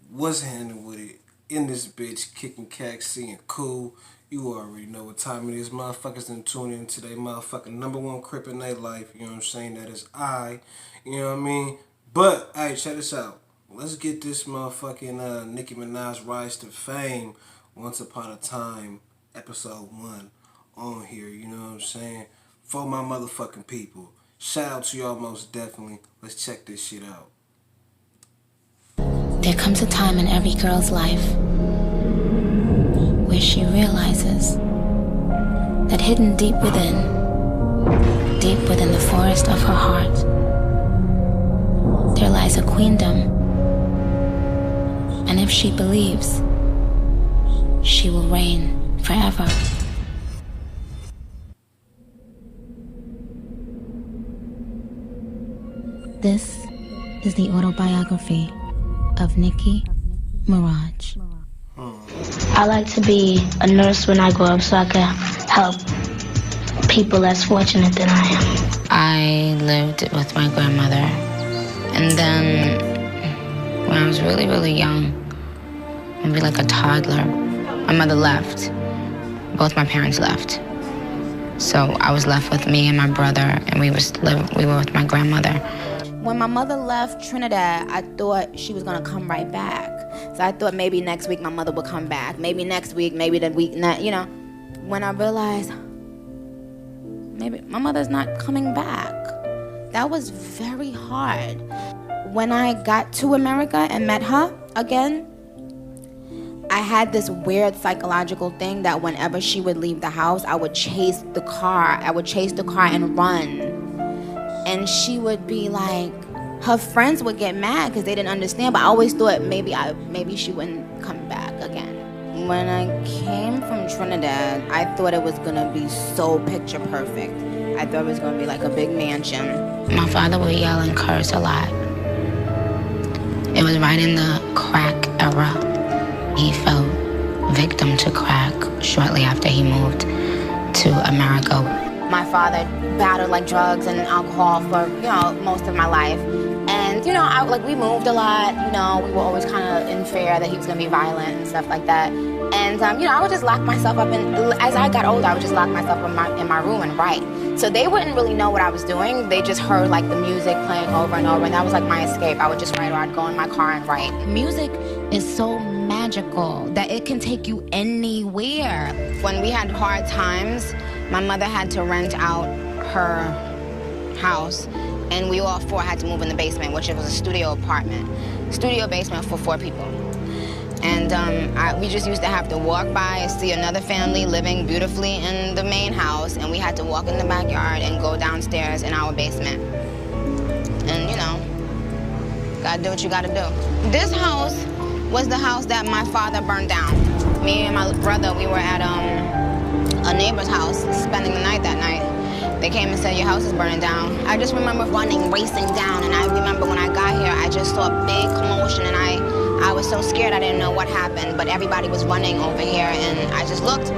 What's happening with it? In this bitch, kicking cacks, seeing cool. You already know what time it is. Motherfuckers done tune in today. Motherfucking number one crip in their life. You know what I'm saying? That is I. You know what I mean? But, hey, check this out. Let's get this motherfucking Nicki Minaj rise to fame. Once Upon a Time, episode 1 on here. You know what I'm saying? For my motherfucking people. Shout out to y'all most definitely. Let's check this shit out. There comes a time in every girl's life where she realizes that hidden deep within the forest of her heart, there lies a queendom. And if she believes, she will reign forever. This is the autobiography of Nicki Minaj. I like to be a nurse when I grow up so I can help people less fortunate than I am. I lived with my grandmother, and then when I was really, really young, maybe like a toddler, my mother left. Both my parents left. So I was left with me and my brother, and we were with my grandmother. When my mother left Trinidad, I thought she was gonna come right back. So I thought maybe next week my mother would come back. Maybe next week, maybe the week, you know. When I realized maybe my mother's not coming back, that was very hard. When I got to America and met her again, I had this weird psychological thing that whenever she would leave the house, I would chase the car. I would chase the car and run. And she would be like, her friends would get mad because they didn't understand, but I always thought maybe she wouldn't come back again. When I came from Trinidad, I thought it was gonna be so picture perfect. I thought it was gonna be like a big mansion. My father would yell and curse a lot. It was right in the crack era. He fell victim to crack shortly after he moved to America. My father battled like drugs and alcohol for, most of my life. And, we moved a lot, we were always kind of in fear that he was going to be violent and stuff like that. And, I would just lock myself up as I got older, I would just lock myself in my room and write. So they wouldn't really know what I was doing. They just heard like the music playing over and over, and that was like my escape. I would just write, or I'd go in my car and write. Music is so magical that it can take you anywhere. When we had hard times, my mother had to rent out her house, and we all four had to move in the basement, which was a studio apartment. Studio basement for 4 people. And we just used to have to walk by and see another family living beautifully in the main house, and we had to walk in the backyard and go downstairs in our basement. And, gotta do what you gotta do. This house was the house that my father burned down. Me and my brother, we were at a neighbor's house spending the night that night. They came and said, your house is burning down. I just remember running, racing down, and I remember when I got here, I just saw a big commotion, and I was so scared I didn't know what happened, but everybody was running over here, and I just looked.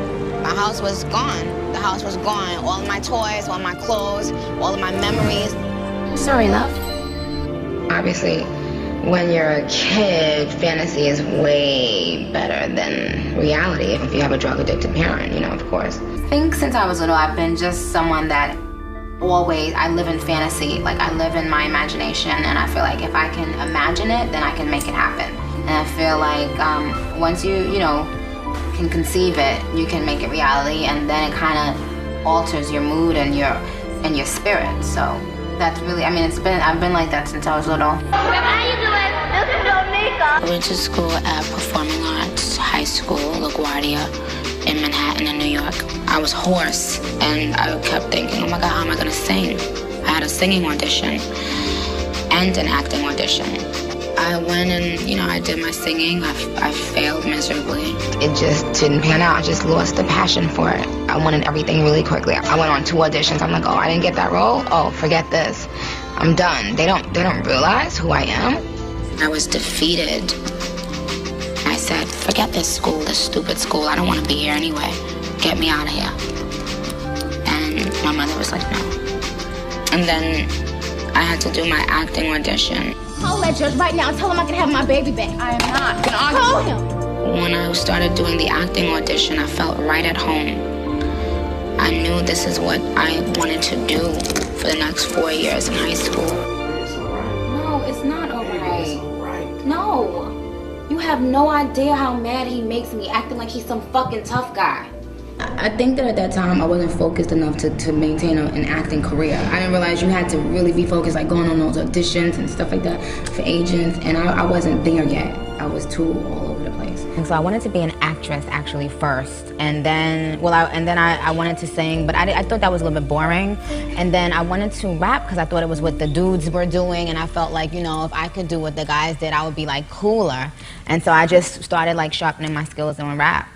My house was gone. The house was gone. All of my toys, all my clothes, all of my memories. Sorry, love. Obviously, when you're a kid, fantasy is way better than reality if you have a drug-addicted parent, of course. I think since I was little, I've been just someone that I live in fantasy. Like, I live in my imagination, and I feel like if I can imagine it, then I can make it happen. And I feel like once you can conceive it, you can make it reality, and then it kind of alters your mood and your spirit. So that's really, I've been like that since I was little. How you doing? This is Dominica. I went to school at Performing Arts High School, LaGuardia, in Manhattan, in New York. I was hoarse, and I kept thinking, oh my God, how am I gonna sing? I had a singing audition and an acting audition. I went and, I did my singing. I failed miserably. It just didn't pan out. I just lost the passion for it. I wanted everything really quickly. I went on 2 auditions. I'm like, oh, I didn't get that role? Oh, forget this. I'm done. They don't realize who I am. I was defeated. I said, forget this school, this stupid school. I don't want to be here anyway. Get me out of here. And my mother was like, no. And then I had to do my acting audition. Call that judge right now and tell him I can have my baby back. I am not gonna argue. Call him. When I started doing the acting audition, I felt right at home. I knew this is what I wanted to do for the next 4 years in high school. No, it's not alright. No. You have no idea how mad he makes me, acting like he's some fucking tough guy. I think that at that time I wasn't focused enough to maintain an acting career. I didn't realize you had to really be focused, like going on those auditions and stuff like that for agents, and I wasn't there yet. I was too all over the place. And so I wanted to be an actress actually first, and then I wanted to sing, but I thought that was a little bit boring. And then I wanted to rap because I thought it was what the dudes were doing, and I felt like, you know, if I could do what the guys did, I would be like cooler. And so I just started like sharpening my skills doing rap.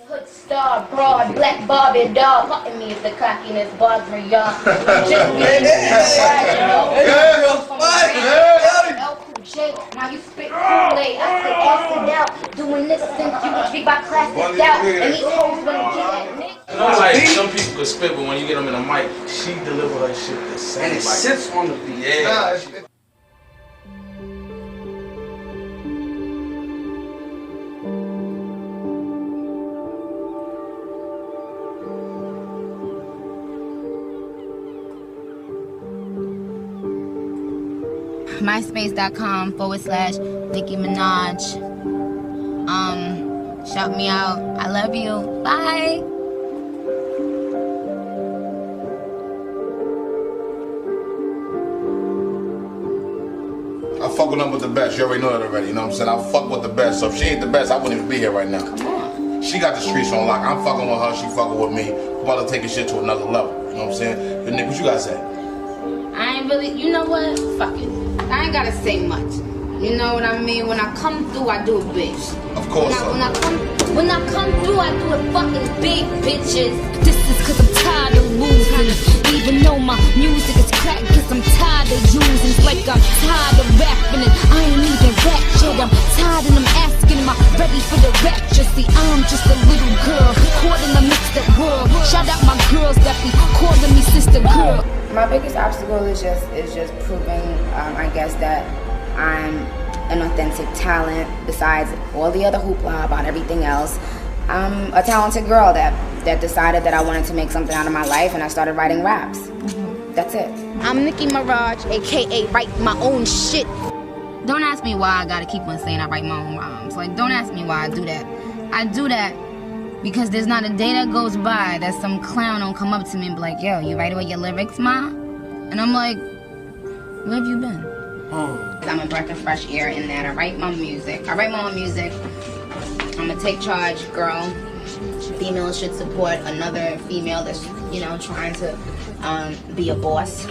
Hood star, broad, black Barbie doll. Fucking me if the cockiness bothers me, y'all. Now you spit Kool-Aid, I spit Austin out. Doing this since you would be by classic out. And these hoes wanna get at me. You know, like some people could spit, but when you get them in a mic, she deliver her shit the same. And it sits on the beat. Yeah. MySpace.com/Nicki Minaj. Shout me out. I love you. Bye. I fuck with them with the best. You already know that already. You know what I'm saying? I fuck with the best. So if she ain't the best, I wouldn't even be here right now. Come on. She got the streets on lock. I'm fucking with her. She fucking with me. We're about to take this shit to another level. You know what I'm saying? But Nick, what you gotta say? I ain't really, you know what? Fuck it. I ain't gotta say much. You know what I mean? When I come through, I do it, bitch. Of course. When I come through, I do it fucking big, bitches. This is cause I'm tired of losing. Even though my music is crack, cause I'm tired of using. It's like I'm tired of rapping and I ain't even rap shit. I'm tired and I'm asking, am I ready for the rapture? See, I'm just a little girl caught in a mixed up world. Shout out my girls that be calling me sister girl. My biggest obstacle is just proving, I guess, that I'm an authentic talent. Besides all the other hoopla about everything else, I'm a talented girl that decided that I wanted to make something out of my life, and I started writing raps. That's it. I'm Nicki Minaj, aka write my own shit. Don't ask me why I gotta keep on saying I write my own rhymes. Like, don't ask me why I do that. I do that because there's not a day that goes by that some clown don't come up to me and be like, yo, you write away your lyrics, ma? And I'm like, where have you been? I'm a breath of fresh air in that I write my music. I write my own music. I'm a take charge girl. Females should support another female that's, you know, trying to be a boss.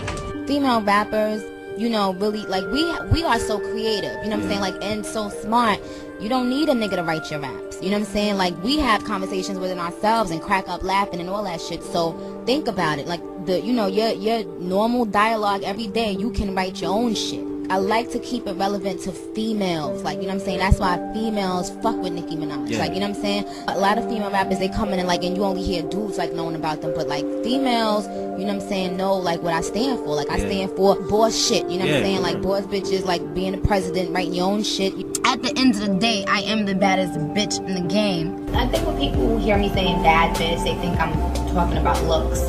Female rappers, you know, really, like, we are so creative, you know what I'm saying, like, and so smart. You don't need a nigga to write your raps, you know what I'm saying? Like, we have conversations within ourselves and crack up laughing and all that shit. So think about it, like, you know, your normal dialogue every day, you can write your own shit. I like to keep it relevant to females, like, you know what I'm saying? That's why females fuck with Nicki Minaj, like, you know what I'm saying? A lot of female rappers, they come in and, like, and you only hear dudes, like, knowing about them, but, like, females, you know what I'm saying, know, like, what I stand for. Like, I stand for boss shit, you know what I'm saying? Like, boss bitches, like, being the president, writing your own shit. At the end of the day, I am the baddest bitch in the game. I think when people who hear me saying bad bitch, they think I'm talking about looks.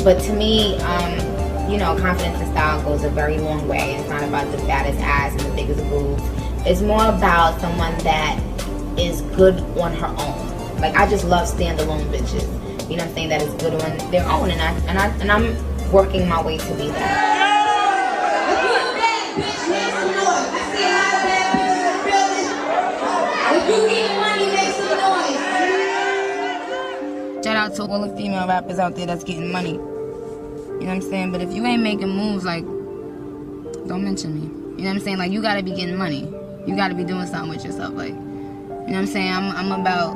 But to me, you know, confidence and style goes a very long way. It's not about the baddest ass and the biggest boobs. It's more about someone that is good on her own. Like, I just love standalone bitches. You know what I'm saying? That is good on their own, and I'm working my way to be that. Shout out to all the female rappers out there that's getting money. You know what I'm saying? But if you ain't making moves, like, don't mention me. You know what I'm saying? Like, you gotta be getting money. You gotta be doing something with yourself. Like, you know what I'm saying? I'm about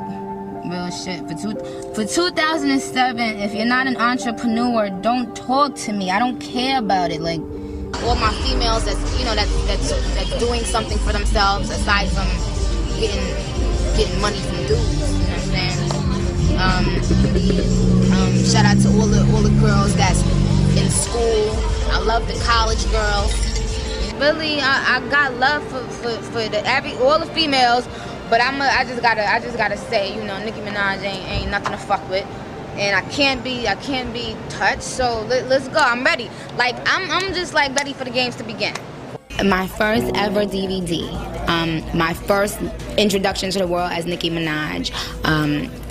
real shit. For 2007, if you're not an entrepreneur, don't talk to me. I don't care about it. Like, all my females that's, you know, that's doing something for themselves aside from getting money from dudes. You know what I'm saying? Shout out to all the girls that's in school. I love the college girls. You Philly, I got love for all the females, but I just gotta say, you know, Nicki Minaj ain't nothing to fuck with, and I can't be touched. So let's go. I'm ready. Like I'm just like ready for the games to begin. My first ever DVD, my first introduction to the world as Nicki Minaj.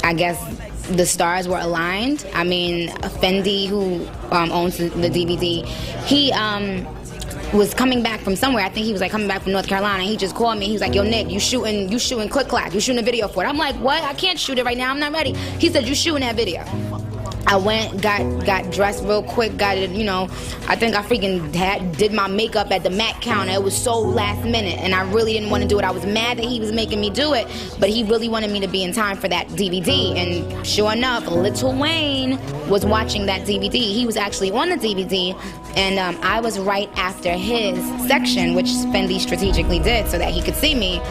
I guess the stars were aligned. I mean, Fendi, who owns the DVD, he was coming back from somewhere. I think he was like coming back from North Carolina. He just called me. He was like, "Yo, Nick, you shooting Click Clack? You shooting a video for it?" I'm like, "What? I can't shoot it right now. I'm not ready." He said, "You shooting that video?" I went, got dressed real quick, got it, you know, I think I freaking did my makeup at the Mac counter. It was so last minute, and I really didn't want to do it. I was mad that he was making me do it, but he really wanted me to be in time for that DVD, and sure enough, Lil Wayne was watching that DVD. He was actually on the DVD, and I was right after his section, which Fendi strategically did so that he could see me.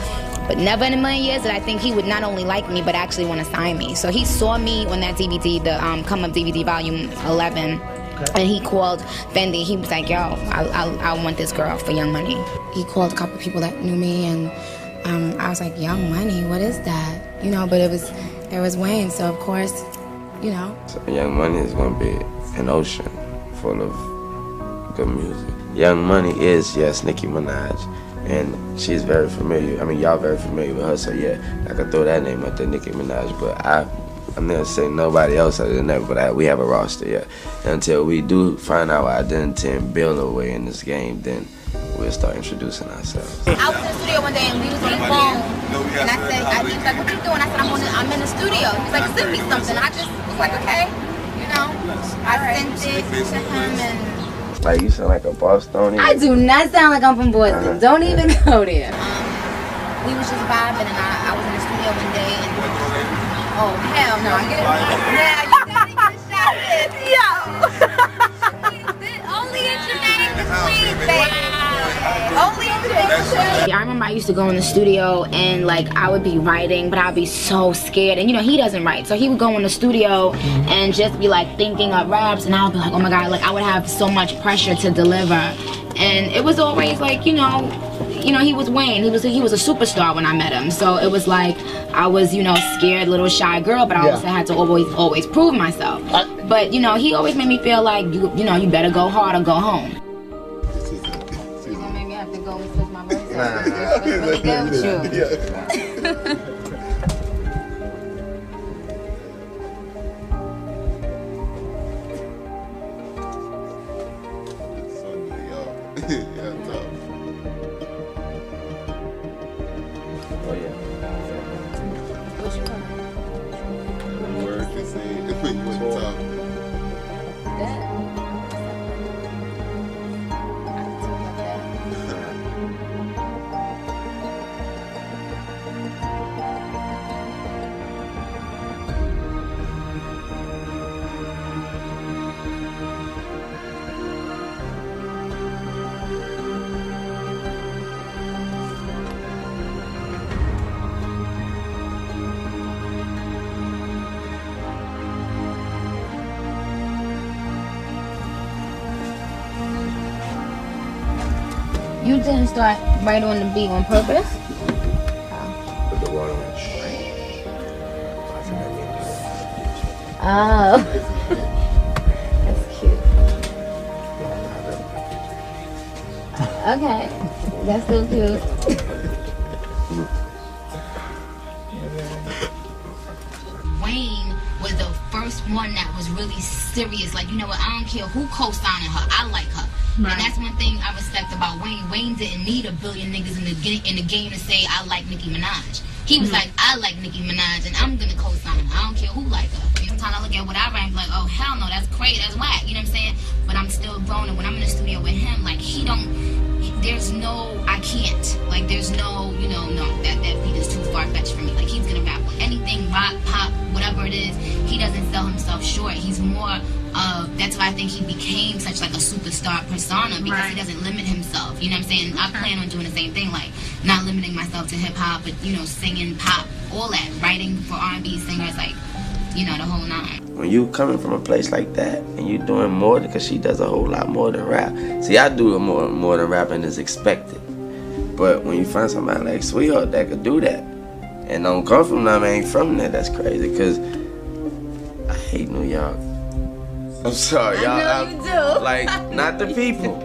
But never in a million years did I think he would not only like me, but actually want to sign me. So he saw me on that DVD, the Come Up DVD Volume 11, and he called Fendi. He was like, "Yo, I want this girl for Young Money." He called a couple people that knew me, and I was like, "Young Money, what is that?" You know, but it was Wayne, so of course, you know. So Young Money is gonna be an ocean full of good music. Young Money is, yes, Nicki Minaj. And she's very familiar. I mean, y'all very familiar with her, so yeah, I could throw that name out there, Nicki Minaj. But I'm never saying nobody else other than that. But we have a roster, yeah. Until we do find our identity and build our way in this game, then we'll start introducing ourselves. I was in the studio one day and we was on the phone, and I said, he was like, "What you doing?" I said, I'm in the studio. He was like, "Send me something." I just was like, "Okay," you know. I sent it to him and. Like, you sound like a Bostonian. I do not sound like I'm from Boston. Don't even go there. We was just vibing, and I was in the studio one day, and oh hell no, I'm getting now you gotta get shot with. Yo, only in Jamaica, please, baby. Only in Jamaica. I remember I used to go in the studio and like I would be writing, but I'd be so scared. And you know, he doesn't write, so he would go in the studio and just be like thinking of raps, and I would be like, oh my god, like I would have so much pressure to deliver. And it was always like, you know, he was Wayne. He was a superstar when I met him. So it was like I was, you know, scared little shy girl, but I also had to always prove myself. But you know, he always made me feel like you know, you better go hard or go home. You didn't start right on the beat on purpose? Put the water on. Oh. That's cute. Okay. That's so cute. Wayne was the first one that was really serious. Like, you know what, I don't care who co-signing her, I like her. Right. And that's one thing I respect about Wayne. Wayne didn't need a billion niggas in the game to say, I like Nicki Minaj. He was like, I like Nicki Minaj, and I'm gonna co-sign her. I don't care who like her. Sometimes I look at what I write, like, oh, hell no, that's crazy, that's whack, you know what I'm saying? But I'm still grown, and when I'm in the studio with him, like, there's no, I can't. Like, there's no, you know, no, that beat is too far-fetched for me. Like, he's gonna rap with anything, rock, pop, whatever it is. He doesn't sell himself short. He's more of, that's why I think he became such like a superstar persona, because he doesn't limit himself. You know what I'm saying? I plan on doing the same thing, like not limiting myself to hip hop, but you know, singing, pop, all that, writing for R&B singers. Like you know, the whole nine. When you coming from a place like that and you doing more, because she does a whole lot more than rap. See, I do more than rapping is expected. But when you find somebody like Sweetheart that could do that and don't come from them, ain't from there, that's crazy. Because I hate New York. I'm sorry, y'all. I know you do. Like, not the people.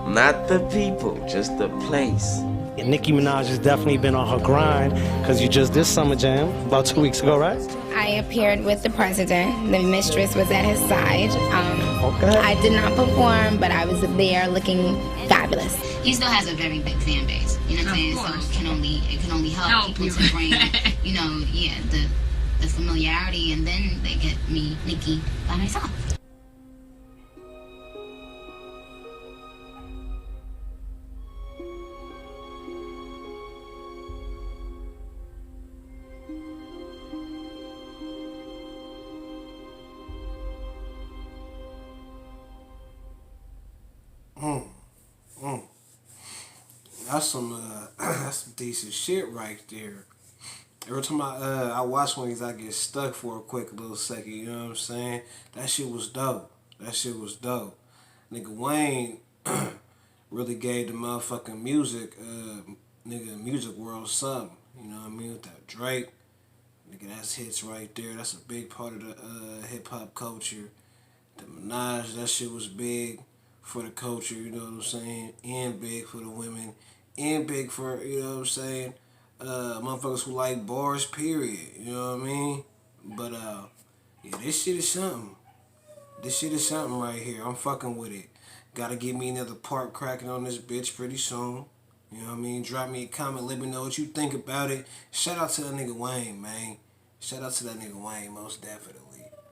Not the people, just the place. And Nicki Minaj has definitely been on her grind, because you just did Summer Jam about 2 weeks ago, right? I appeared with the president. The mistress was at his side. Okay. I did not perform, but I was there looking fabulous. He still has a very big fan base. You know what I'm saying? So it can only help people to bring, you know, the familiarity, and then they get me, Nicki, by myself. That's that's some decent shit right there. Every time I watch one of these, I get stuck for a quick little second. You know what I'm saying? That shit was dope. That shit was dope. Nigga Wayne really gave the motherfucking music world something. You know what I mean? With that Drake, nigga, that's hits right there. That's a big part of the hip hop culture. The Minaj, that shit was big for the culture, you know what I'm saying? And big for the women. And big for, you know what I'm saying? Motherfuckers who like bars, period. You know what I mean? But, yeah, this shit is something. This shit is something right here. I'm fucking with it. Gotta get me another part cracking on this bitch pretty soon. You know what I mean? Drop me a comment. Let me know what you think about it. Shout out to that nigga Wayne, man. Shout out to that nigga Wayne, most definitely.